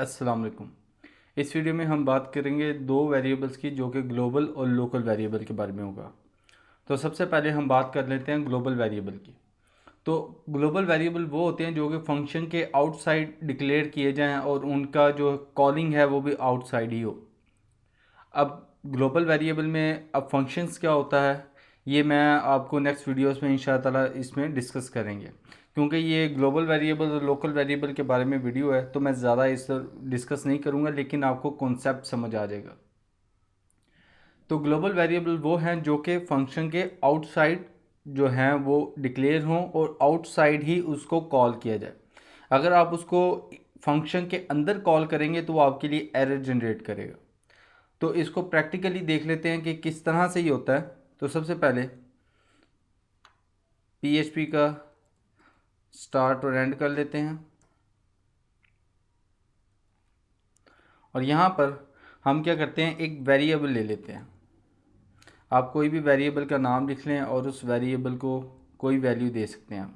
अस्सलाम वालेकुम। इस वीडियो में हम बात करेंगे दो वेरिएबल्स की जो कि ग्लोबल और लोकल वेरिएबल के बारे में होगा। तो सबसे पहले हम बात कर लेते हैं ग्लोबल वेरिएबल की। तो ग्लोबल वेरिएबल वो होते हैं जो कि फंक्शन के आउटसाइड डिक्लेयर किए जाएं और उनका जो कॉलिंग है वो भी आउटसाइड ही हो। अब ग्लोबल वेरिएबल में अब फंक्शंस क्या होता है ये मैं आपको नेक्स्ट वीडियोस में इंशाअल्लाह ताला इसमें डिस्कस करेंगे, क्योंकि ये ग्लोबल वेरिएबल और लोकल वेरिएबल के बारे में वीडियो है तो मैं ज़्यादा इस डिस्कस नहीं करूँगा, लेकिन आपको कॉन्सेप्ट समझ आ जाएगा। तो ग्लोबल वेरिएबल वो हैं जो कि फंक्शन के आउटसाइड जो हैं वो डिक्लेयर हों और आउटसाइड ही उसको कॉल किया जाए। अगर आप उसको फंक्शन के अंदर कॉल करेंगे तो वो आपके लिए एरर जनरेट करेगा। तो इसको प्रैक्टिकली देख लेते हैं कि किस तरह से ये होता है। तो सबसे पहले PHP का स्टार्ट और एंड कर लेते हैं और यहाँ पर हम क्या करते हैं, एक वेरिएबल ले लेते हैं। आप कोई भी वेरिएबल का नाम लिख लें और उस वेरिएबल को कोई वैल्यू दे सकते हैं।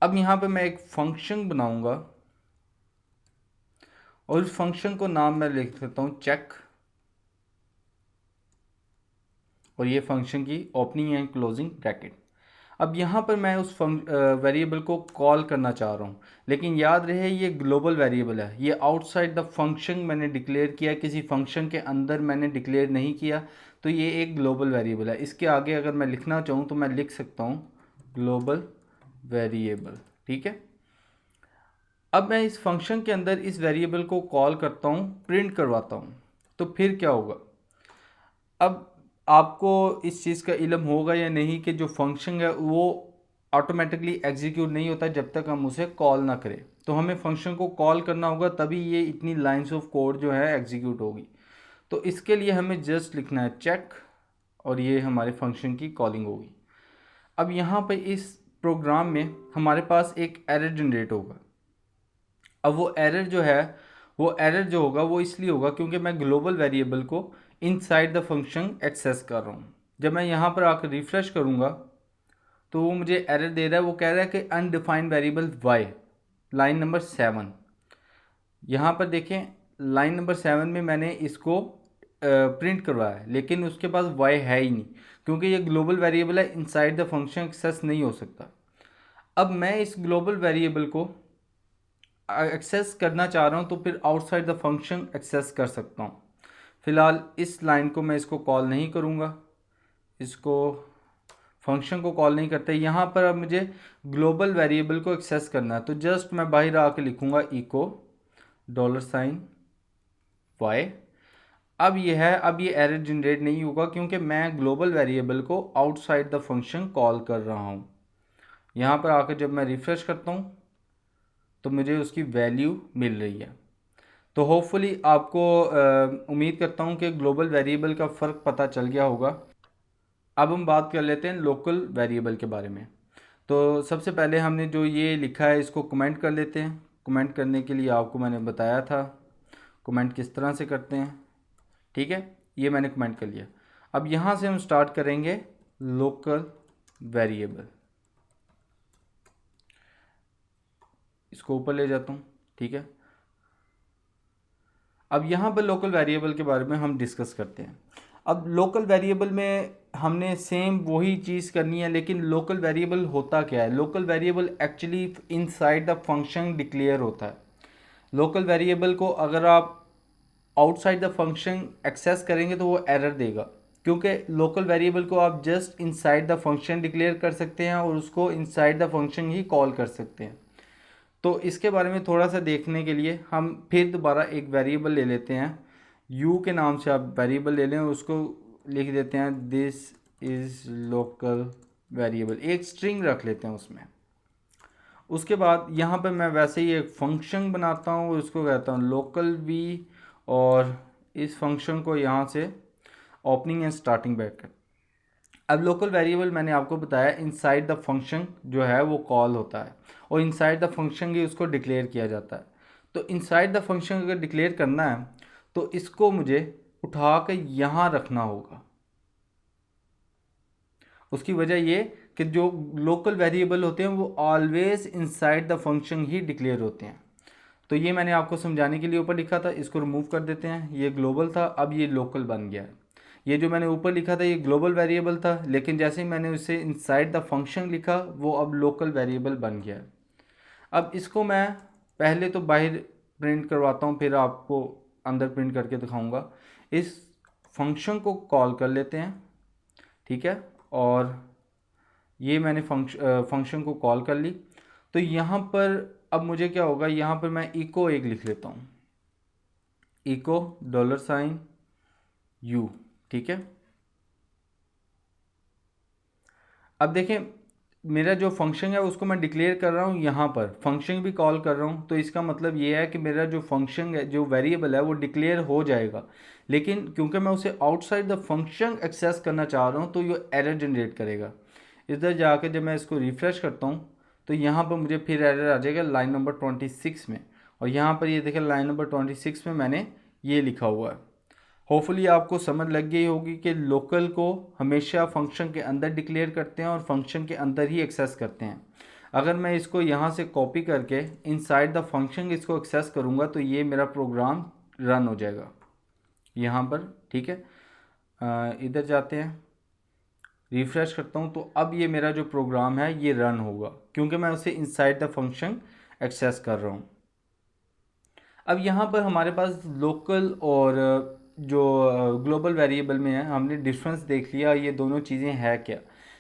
अब यहाँ पे मैं एक फंक्शन बनाऊंगा और उस फंक्शन को नाम मैं लिख देता हूँ चेक, और ये फंक्शन की ओपनिंग एंड क्लोजिंग ब्रैकेट। अब यहाँ पर मैं उस वेरिएबल को कॉल करना चाह रहा हूँ, लेकिन याद रहे ये ग्लोबल वेरिएबल है, ये आउटसाइड द फंक्शन मैंने डिक्लेयर किया, किसी फंक्शन के अंदर मैंने डिक्लेयर नहीं किया। तो ये एक ग्लोबल वेरिएबल है। इसके आगे अगर मैं लिखना चाहूँ तो मैं लिख सकता हूँ ग्लोबल वेरिएबल। ठीक है। अब मैं इस फंक्शन के अंदर इस वेरिएबल को कॉल करता हूँ, प्रिंट करवाता हूँ। तो फिर क्या होगा, अब आपको इस चीज़ का इल्म होगा या नहीं कि जो फंक्शन है वो ऑटोमेटिकली एग्जीक्यूट नहीं होता जब तक हम उसे कॉल ना करें। तो हमें फंक्शन को कॉल करना होगा तभी ये इतनी लाइंस ऑफ कोड जो है एग्जीक्यूट होगी। तो इसके लिए हमें जस्ट लिखना है चेक और ये हमारे फंक्शन की कॉलिंग होगी। अब यहाँ पे इस प्रोग्राम में हमारे पास एक एरर जनरेट होगा। अब वो एरर जो है, वो एरर जो होगा वो इसलिए होगा क्योंकि मैं ग्लोबल वेरिएबल को इनसाइड द फंक्शन एक्सेस कर रहा हूँ। जब मैं यहाँ पर आकर रिफ़्रेश करूँगा तो वो मुझे एरर दे रहा है, वो कह रहा है कि undefined variable Y, line number 7। यहाँ पर देखें लाइन नंबर 7 में मैंने इसको प्रिंट करवाया है, लेकिन उसके पास वाई है ही नहीं, क्योंकि ये ग्लोबल वेरिएबल है, इनसाइड द फंक्शन एक्सेस नहीं हो सकता। अब मैं इस ग्लोबल वेरिएबल को एक्सेस करना चाह रहा हूँ तो फिर आउटसाइड द फंक्शन एक्सेस कर सकता हूँ। फ़िलहाल इस लाइन को मैं इसको कॉल नहीं करूँगा, इसको फंक्शन को कॉल नहीं करते। यहाँ पर अब मुझे ग्लोबल वेरिएबल को एक्सेस करना है तो जस्ट मैं बाहर आके लिखूँगा इको $वाई। अब ये है, अब ये एरर जनरेट नहीं होगा क्योंकि मैं ग्लोबल वेरिएबल को आउटसाइड द फंक्शन कॉल कर रहा हूँ। यहाँ पर आकर जब मैं रिफ़्रेश करता हूँ तो मुझे उसकी वैल्यू मिल रही है। तो होपफुली आपको उम्मीद करता हूँ कि ग्लोबल वेरिएबल का फ़र्क पता चल गया होगा। अब हम बात कर लेते हैं लोकल वेरिएबल के बारे में। तो सबसे पहले हमने जो ये लिखा है इसको कमेंट कर लेते हैं। कमेंट करने के लिए आपको मैंने बताया था कमेंट किस तरह से करते हैं। ठीक है, ये मैंने कमेंट कर लिया। अब यहाँ से हम स्टार्ट करेंगे लोकल वेरिएबल। इसको ऊपर ले जाता हूँ। ठीक है, अब यहाँ पर लोकल वेरिएबल के बारे में हम डिस्कस करते हैं। अब लोकल वेरिएबल में हमने सेम वही चीज़ करनी है, लेकिन लोकल वेरिएबल होता क्या है? Local variable actually inside the function declare होता है। लोकल वेरिएबल को अगर आप आउटसाइड द फंक्शन एक्सेस करेंगे तो वो एरर देगा, क्योंकि लोकल वेरिएबल को आप just inside the function declare कर सकते हैं और उसको inside the function he call कर सकते हैं। तो इसके बारे में थोड़ा सा देखने के लिए हम फिर दोबारा एक वेरिएबल ले लेते हैं। यू के नाम से आप वेरिएबल ले लें और उसको लिख देते हैं दिस इज़ लोकल वेरिएबल, एक स्ट्रिंग रख लेते हैं उसमें। उसके बाद यहाँ पे मैं वैसे ही एक फंक्शन बनाता हूँ, उसको कहता हूँ लोकल वी, और इस फंक्शन को यहाँ से ओपनिंग एंड स्टार्टिंग ब्रैकेट। अब लोकल वेरिएबल मैंने आपको बताया इनसाइड द फंक्शन जो है वो कॉल होता है और इनसाइड द फंक्शन ही उसको डिक्लेयर किया जाता है। तो इनसाइड द फंक्शन अगर डिक्लेयर करना है तो इसको मुझे उठा कर यहाँ रखना होगा। उसकी वजह ये कि जो लोकल वेरिएबल होते हैं वो always inside the function he declare होते हैं। तो ये मैंने आपको समझाने के लिए ऊपर लिखा था, इसको रिमूव कर देते हैं। ये ग्लोबल था, अब ये लोकल बन गया है। ये जो मैंने ऊपर लिखा था ये ग्लोबल वेरिएबल था, लेकिन जैसे ही मैंने उसे इनसाइड द फंक्शन लिखा वो अब लोकल वेरिएबल बन गया है। अब इसको मैं पहले तो बाहर प्रिंट करवाता हूँ, फिर आपको अंदर प्रिंट करके दिखाऊंगा। इस फंक्शन को कॉल कर लेते हैं, ठीक है, और ये मैंने फंक्शन को कॉल कर ली। तो यहाँ पर अब मुझे क्या होगा, यहाँ पर मैं इको एक लिख लेता हूँ, इको $u, ठीक है। अब देखें मेरा जो फंक्शन है उसको मैं डिक्लेयर कर रहा हूँ, यहाँ पर फंक्शन भी कॉल कर रहा हूँ, तो इसका मतलब ये है कि मेरा जो फंक्शन है, जो वेरिएबल है वो डिक्लेयर हो जाएगा। लेकिन क्योंकि मैं उसे आउटसाइड द फंक्शन एक्सेस करना चाह रहा हूँ तो ये एरर जनरेट करेगा। इधर जाके जब मैं इसको रिफ़्रेश करता हूँ तो यहाँ पर मुझे फिर एरर आ जाएगा लाइन नंबर 26 में, और यहाँ पर ये देखें लाइन नंबर 26 में मैंने ये लिखा हुआ है। होपफुली आपको समझ लग गई होगी कि लोकल को हमेशा फंक्शन के अंदर डिक्लेयर करते हैं और फंक्शन के अंदर ही एक्सेस करते हैं। अगर मैं इसको यहाँ से कॉपी करके इनसाइड द फंक्शन इसको एक्सेस करूँगा तो ये मेरा प्रोग्राम रन हो जाएगा यहाँ पर, ठीक है। इधर जाते हैं, रिफ़्रेश करता हूँ, तो अब ये मेरा जो प्रोग्राम है ये रन होगा क्योंकि मैं उसे इनसाइड द फंक्शन एक्सेस कर रहा हूँ। अब यहाँ पर हमारे पास लोकल और जो ग्लोबल वेरिएबल में है हमने डिफरेंस देख लिया, ये दोनों चीज़ें है क्या।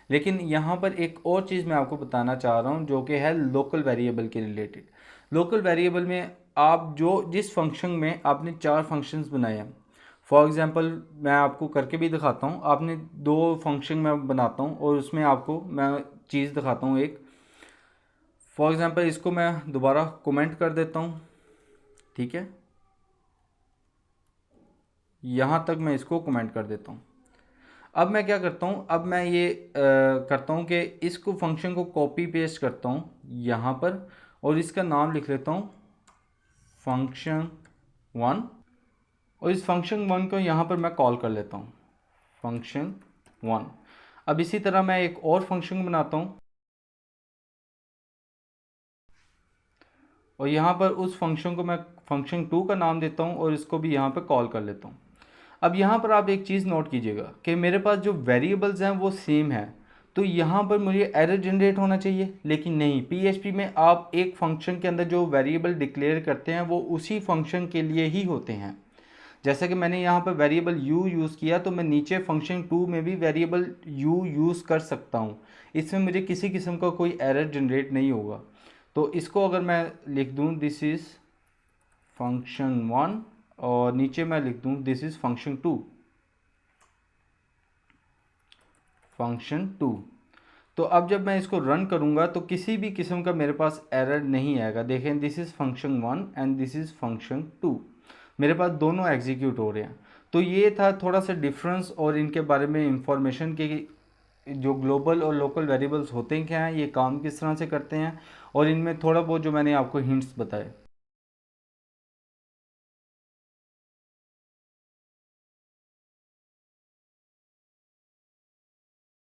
लेकिन यहाँ पर एक और चीज़ मैं आपको बताना चाह रहा हूँ जो कि है लोकल वेरिएबल के रिलेटेड। लोकल वेरिएबल में आप जो जिस फंक्शन में आपने 4 फंक्शंस बनाए हैं, फॉर एग्ज़ाम्पल मैं आपको करके भी दिखाता हूँ। आपने 2 फंक्शन मैं बनाता हूँ और उसमें आपको मैं चीज़ दिखाता हूँ एक। फॉर एग्ज़ाम्पल इसको मैं दोबारा कमेंट कर देता हूँ, ठीक है, यहाँ तक मैं इसको कमेंट कर देता हूँ। अब मैं क्या करता हूँ, अब मैं ये करता हूँ कि इसको फंक्शन को कॉपी पेस्ट करता हूँ यहाँ पर और इसका नाम लिख लेता हूँ fun1, और इस fun1 को यहाँ पर मैं कॉल कर लेता हूँ fun1। अब इसी तरह मैं एक और फंक्शन बनाता हूँ और यहाँ पर उस फंक्शन को मैं fun2 का नाम देता हूँ और इसको भी यहाँ पर कॉल कर लेता हूँ। अब यहाँ पर आप एक चीज़ नोट कीजिएगा कि मेरे पास जो वेरिएबल्स हैं वो सेम है, तो यहाँ पर मुझे एरर जनरेट होना चाहिए, लेकिन नहीं। पीएचपी में आप एक फंक्शन के अंदर जो वेरिएबल डिक्लेयर करते हैं वो उसी फंक्शन के लिए ही होते हैं। जैसा कि मैंने यहाँ पर वेरिएबल u यूज़ किया तो मैं नीचे फंक्शन 2 में भी वेरिएबल u यूज़ कर सकता हूँ, इसमें मुझे किसी किस्म का कोई एरर जनरेट नहीं होगा। तो इसको अगर मैं लिख दूँ दिस इज़ fun1 और नीचे मैं लिख दूँ दिस इज़ fun2, तो अब जब मैं इसको रन करूँगा तो किसी भी किस्म का मेरे पास एरर नहीं आएगा। देखें this is fun1 and this is fun2, मेरे पास दोनों एग्जीक्यूट हो रहे हैं। तो ये था थोड़ा सा डिफरेंस और इनके बारे में इंफॉर्मेशन के जो ग्लोबल और लोकल वेरिएबल्स होते हैं क्या हैं, ये काम किस तरह से करते हैं, और इनमें थोड़ा बहुत जो मैंने आपको हिंट्स बताए।